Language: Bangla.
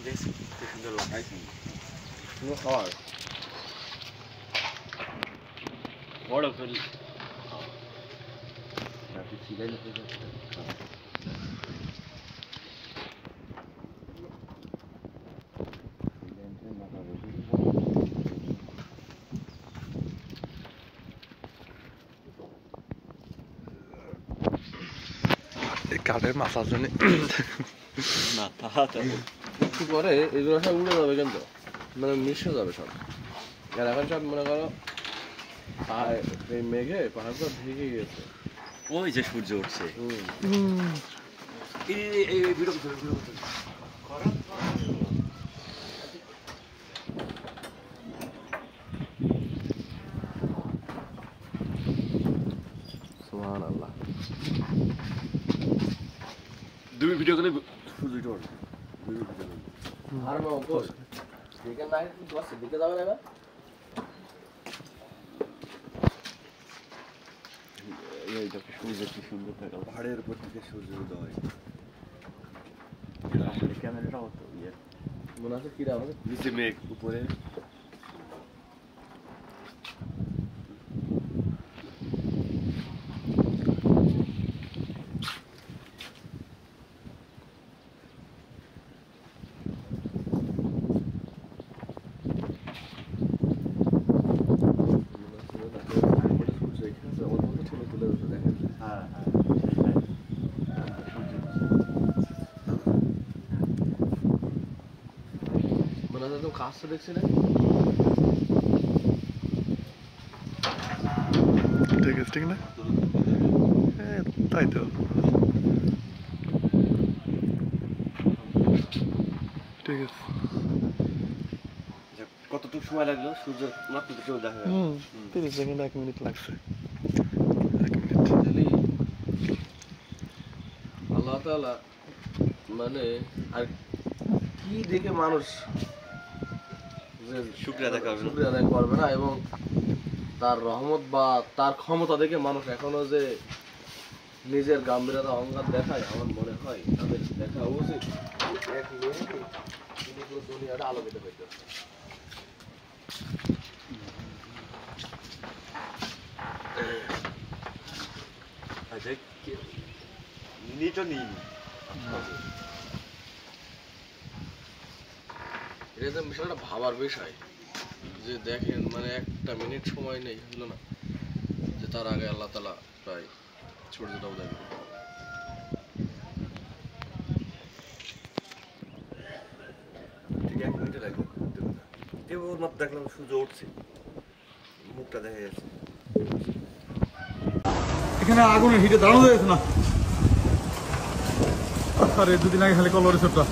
দেখছি কি সুন্দর লাগাইছে কোনো খাওয়ার বড় করে রাতে সিলাই লাগতে যাচ্ছে কাঠের মাথার জন্য না তাহলে একটু পরে এগুলো সব উড়ে যাবে কিন্তু মানে মিশে যাবে সব আর এখন সব মনে করো এই মেঘে পাহাড়টা ঢেকে গেছে ওই যে সূর্য উঠছে এই ভিডিও করতে সুবহানাল্লাহ দুই ভিডিও করে সূর্য উঠছে আর মা কই দেখে না বসে দিকে যাবে না এই দেখো সূর্য কি সুন্দর দেখা পাহাড়ের উপর থেকে সূর্য উদয় ক্যামেরাটা হতো ইয়ে মনে আছে কিরা আমাদের নিচে মেঘ উপরে কাজটা দেখছি না ঠিক না তাই তো ঠিক আছে কতটুকু সময় লাগলো সূর্য মাত্র কেউ দেখা গেল 30 সেকেন্ড 1 মিনিট লাগছে 1 মিনিট আল্লাহ তাআলা মানে আর কি দেখে মানুষ শুকরিয়া আদায় করবে না এবং তার রহমত বা তার ক্ষমতা দেখে মানুষ এখনো যে নিজের গাম্ভীর্যতা অহংকার দেখায় আমার মনে হয় তাদের দেখা উচিত এক মিনিটে তিনি পুরো দুনিয়াটা আলোকিত করতে নিটনি এটা তো বিষয়টা ভাবার বিষয় যে দেখেন মানে একটা মিনিট সময় নেই হলো না যে তার আগে আল্লাহ তাআলা প্রায় সূর্যটা উদয় করে ঠিক 1 মিনিট লাগলো কেবল মাত্র দেখলাম সূর্য উঠছে মুখটা দেখা যাচ্ছে এখানে আগুনের হিটে দাঁড়ানো যাচ্ছে না আরে দুদিন আগে খালি কলরের সবটা